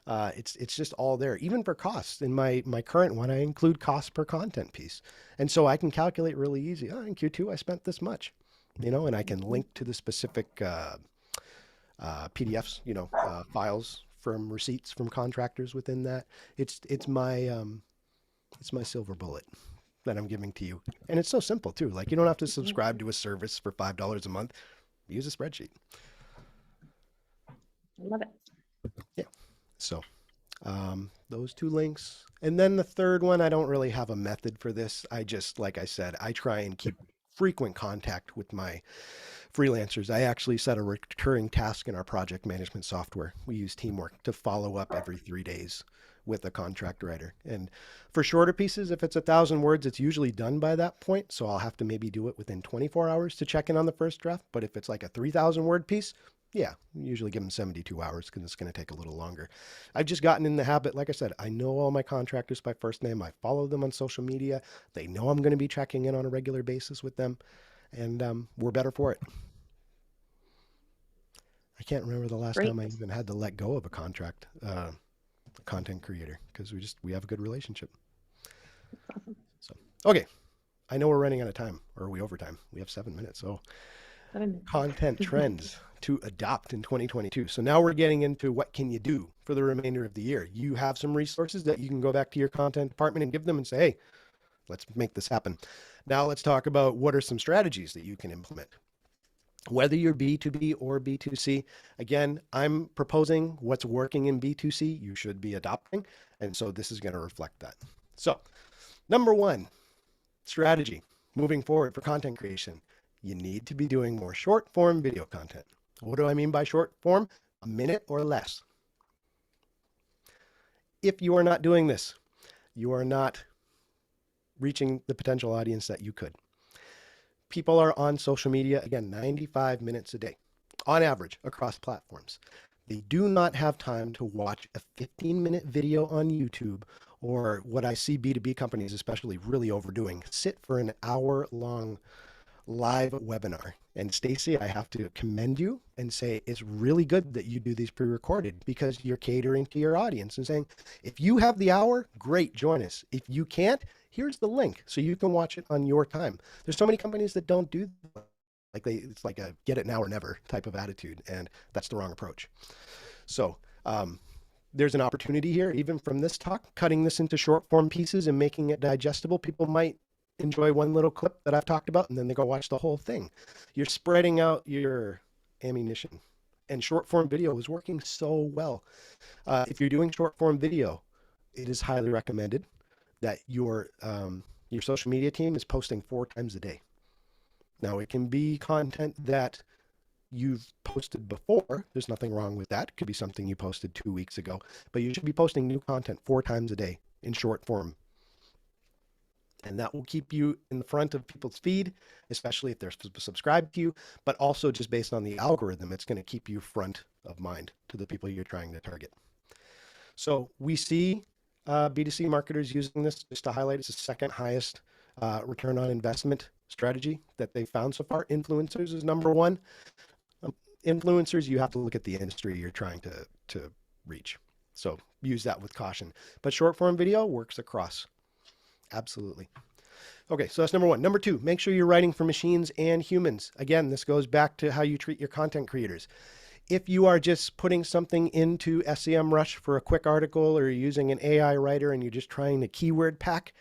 It's just all there, even for costs. In my current one, I include cost per content piece. And so I can calculate really easy. Oh, in Q2, I spent this much. And I can link to the specific PDFs, files from receipts from contractors within that. It's my silver bullet that I'm giving to you. And it's so simple too. Like you don't have to subscribe to a service for $5 a month. Use a spreadsheet. I love it. Yeah. So those two links. And then the third one, I don't really have a method for this. I just, like I said, I try and keep frequent contact with my freelancers. I actually set a recurring task in our project management software. We use Teamwork to follow up every 3 days with a contract writer. And for shorter pieces, if it's 1,000 words, it's usually done by that point. So I'll have to maybe do it within 24 hours to check in on the first draft. But if it's like a 3,000 word piece, yeah, usually give them 72 hours because it's going to take a little longer. I've just gotten in the habit, like I said, I know all my contractors by first name. I follow them on social media. They know I'm going to be checking in on a regular basis with them. And we're better for it. I can't remember the last time I even had to let go of a contract, content creator, because we have a good relationship. Awesome. So, okay. I know we're running out of time, or are we over time? We have 7 minutes. So 7 minutes. Content trends to adopt in 2022. So now we're getting into what can you do for the remainder of the year. You have some resources that you can go back to your content department and give them and say, hey, let's make this happen. Now let's talk about what are some strategies that you can implement. Whether you're B2B or B2C, again, I'm proposing what's working in B2C, you should be adopting. And so this is going to reflect that. So number one, strategy moving forward for content creation. You need to be doing more short form video content. What do I mean by short form? A minute or less. If you are not doing this, you are not reaching the potential audience that you could. People are on social media, again, 95 minutes a day on average across platforms. They do not have time to watch a 15-minute video on YouTube, or what I see B2B companies especially really overdoing, sit for an hour-long live webinar. And Stacy, I have to commend you and say it's really good that you do these pre-recorded, because you're catering to your audience and saying, if you have the hour, great, join us. If you can't, here's the link so you can watch it on your time. There's so many companies that don't do that. It's like a get it now or never type of attitude, and that's the wrong approach. So there's an opportunity here, even from this talk, cutting this into short form pieces and making it digestible. People might enjoy one little clip that I've talked about, and then they go watch the whole thing. You're spreading out your ammunition, and short form video is working so well. If you're doing short form video, it is highly recommended that your social media team is posting 4 times a day. Now, it can be content that you've posted before. There's nothing wrong with that. It could be something you posted 2 weeks ago, but you should be posting new content 4 times a day in short form. And that will keep you in the front of people's feed, especially if they're subscribed to you, but also just based on the algorithm, it's going to keep you front of mind to the people you're trying to target. So we see B2C marketers using this. Just to highlight, it's the second highest return on investment strategy that they found so far. Influencers is number 1. Influencers, you have to look at the industry you're trying to reach. So use that with caution. But short form video works across. Absolutely. Okay, so that's number 1. Number 2, make sure you're writing for machines and humans. Again, this goes back to how you treat your content creators. If you are just putting something into SEMrush for a quick article, or you're using an AI writer and you're just trying to keyword pack,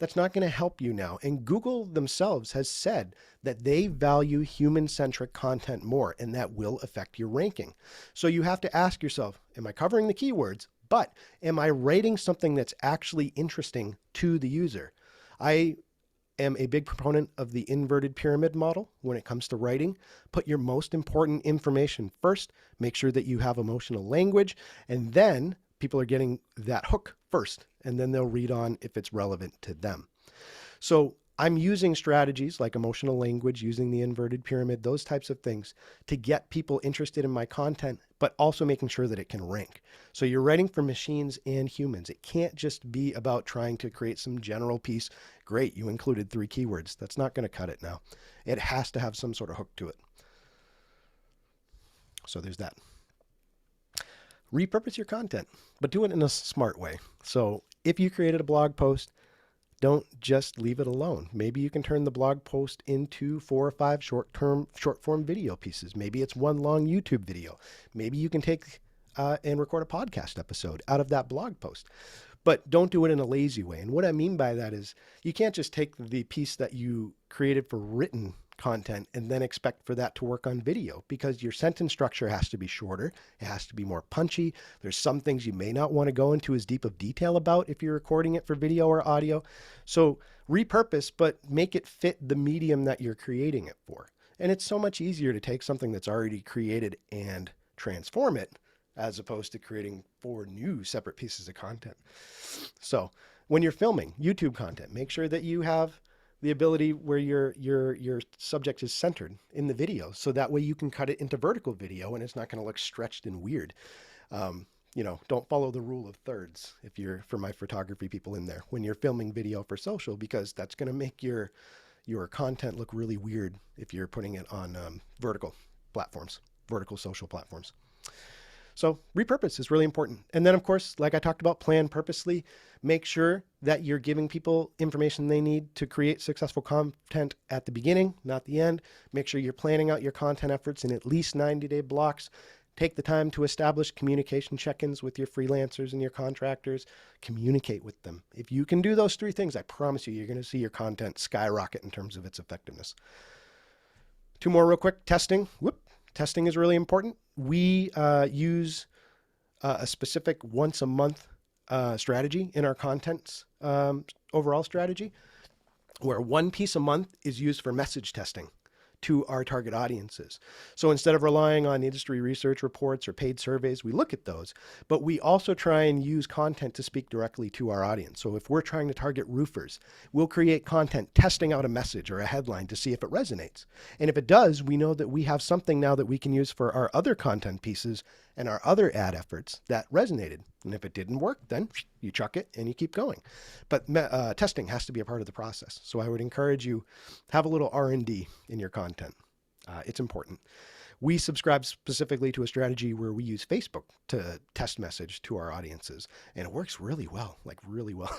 that's not going to help you now. And Google themselves has said that they value human-centric content more, and that will affect your ranking. So you have to ask yourself, am I covering the keywords, but am I writing something that's actually interesting to the user? I am a big proponent of the inverted pyramid model when it comes to writing. Put your most important information first, make sure that you have emotional language, and then people are getting that hook first, and then they'll read on if it's relevant to them. So I'm using strategies like emotional language, using the inverted pyramid, those types of things to get people interested in my content, but also making sure that it can rank. So you're writing for machines and humans. It can't just be about trying to create some general piece. Great, you included 3 keywords. That's not going to cut it now. It has to have some sort of hook to it. So there's that. Repurpose your content, but do it in a smart way. So if you created a blog post, don't just leave it alone. Maybe you can turn the blog post into 4 or 5 short form video pieces. Maybe it's 1 long YouTube video. Maybe you can take and record a podcast episode out of that blog post, but don't do it in a lazy way. And what I mean by that is you can't just take the piece that you created for written content and then expect for that to work on video, because your sentence structure has to be shorter. It has to be more punchy. There's some things you may not want to go into as deep of detail about if you're recording it for video or audio. So repurpose, but make it fit the medium that you're creating it for. And it's so much easier to take something that's already created and transform it, as opposed to creating 4 new separate pieces of content. So when you're filming YouTube content, make sure that you have the ability where your subject is centered in the video. So that way you can cut it into vertical video and it's not going to look stretched and weird. Don't follow the rule of thirds if you're, for my photography people in there, when you're filming video for social, because that's going to make your content look really weird if you're putting it on vertical platforms, vertical social platforms. So repurpose is really important. And then, of course, like I talked about, plan purposely. Make sure that you're giving people information they need to create successful content at the beginning, not the end. Make sure you're planning out your content efforts in at least 90-day blocks. Take the time to establish communication check-ins with your freelancers and your contractors. Communicate with them. If you can do those 3 things, I promise you're going to see your content skyrocket in terms of its effectiveness. 2 more real quick. Testing. Testing is really important. We use a specific once a month strategy in our content's overall strategy, where 1 piece a month is used for message testing to our target audiences. So instead of relying on industry research reports or paid surveys, we look at those, but we also try and use content to speak directly to our audience. So if we're trying to target roofers, we'll create content testing out a message or a headline to see if it resonates. And if it does, we know that we have something now that we can use for our other content pieces and our other ad efforts that resonated. And if it didn't work, then you chuck it and you keep going. But testing has to be a part of the process. So I would encourage you, have a little R&D in your content. It's important. We subscribe specifically to a strategy where we use Facebook to test message to our audiences. And it works really well, like really well,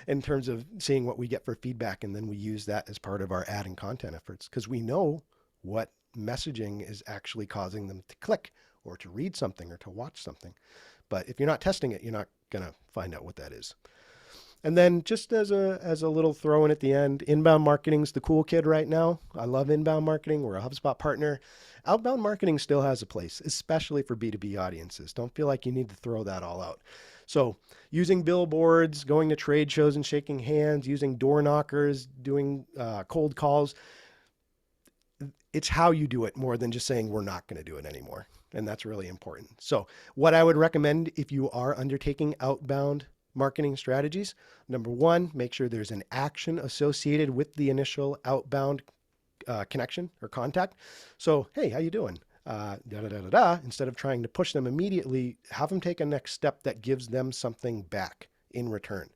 in terms of seeing what we get for feedback. And then we use that as part of our ad and content efforts, because we know what messaging is actually causing them to click or to read something or to watch something. But if you're not testing it, you're not going to find out what that is. And then just as a little throw in at the end, inbound marketing's the cool kid right now. I love inbound marketing. We're a HubSpot partner. Outbound marketing still has a place, especially for B2B audiences. Don't feel like you need to throw that all out. So using billboards, going to trade shows and shaking hands, using door knockers, doing cold calls. It's how you do it more than just saying we're not going to do it anymore. And that's really important. So what I would recommend if you are undertaking outbound marketing strategies, number 1, make sure there's an action associated with the initial outbound connection or contact. So, hey, how you doing? Instead of trying to push them immediately, have them take a next step that gives them something back in return.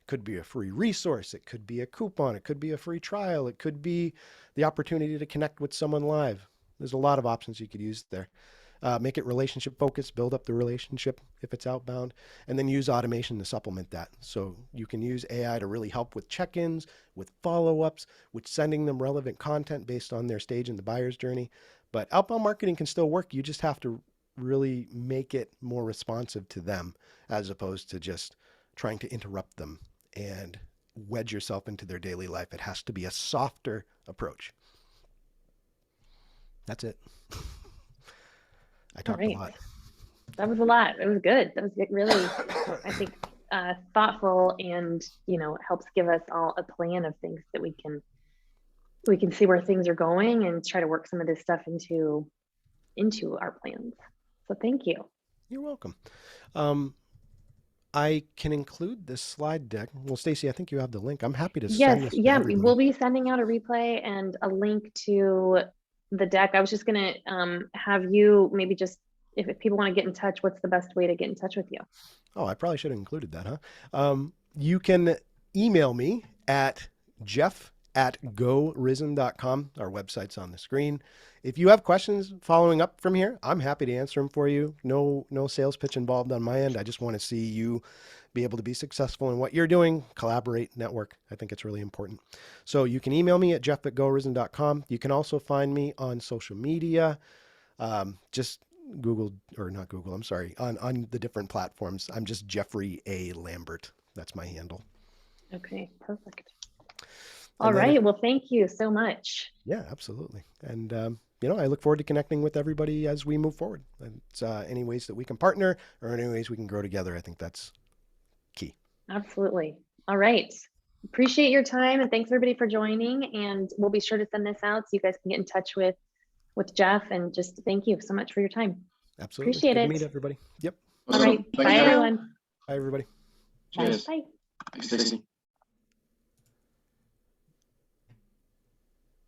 Could be a free resource. It could be a coupon. It could be a free trial. It could be the opportunity to connect with someone live. There's a lot of options you could use there. Make it relationship focused, build up the relationship if it's outbound, and then use automation to supplement that. So you can use AI to really help with check-ins, with follow-ups, with sending them relevant content based on their stage in the buyer's journey. But outbound marketing can still work. You just have to really make it more responsive to them, as opposed to just trying to interrupt them and wedge yourself into their daily life. It has to be a softer approach. That's it. I talked a lot. That was a lot. It was good. That was really, I think, thoughtful, and helps give us all a plan of things that we can see where things are going and try to work some of this stuff into our plans. So thank you. You're welcome. I can include this slide deck. Well, Stacy, I think you have the link. I'm happy to send this to everybody. We'll be sending out a replay and a link to the deck. I was just going to have you maybe just, if people want to get in touch, what's the best way to get in touch with you? Oh, I probably should have included that, huh? You can email me at jeff@gorizen.com. Our website's on the screen. If you have questions following up from here, I'm happy to answer them for you. No sales pitch involved on my end. I just want to see you be able to be successful in what you're doing, collaborate, network. I think it's really important. So you can email me at jeff@gorizen.com. You can also find me on social media. Just Google, or not Google, I'm sorry, on the different platforms. I'm just Jeffrey A. Lambert. That's my handle. Okay, perfect. All And then right. Well, thank you so much. Yeah, absolutely. And, I look forward to connecting with everybody as we move forward. And any ways that we can partner or any ways we can grow together, I think that's key. Absolutely. All right. Appreciate your time, and thanks everybody for joining. And we'll be sure to send this out so you guys can get in touch with Jeff. And just thank you so much for your time. Absolutely. Appreciate Good to it. meet everybody. Yep. All right. Thank Bye, you. everyone. Bye, everybody. Bye. Cheers. Bye. Thanks, Stacy.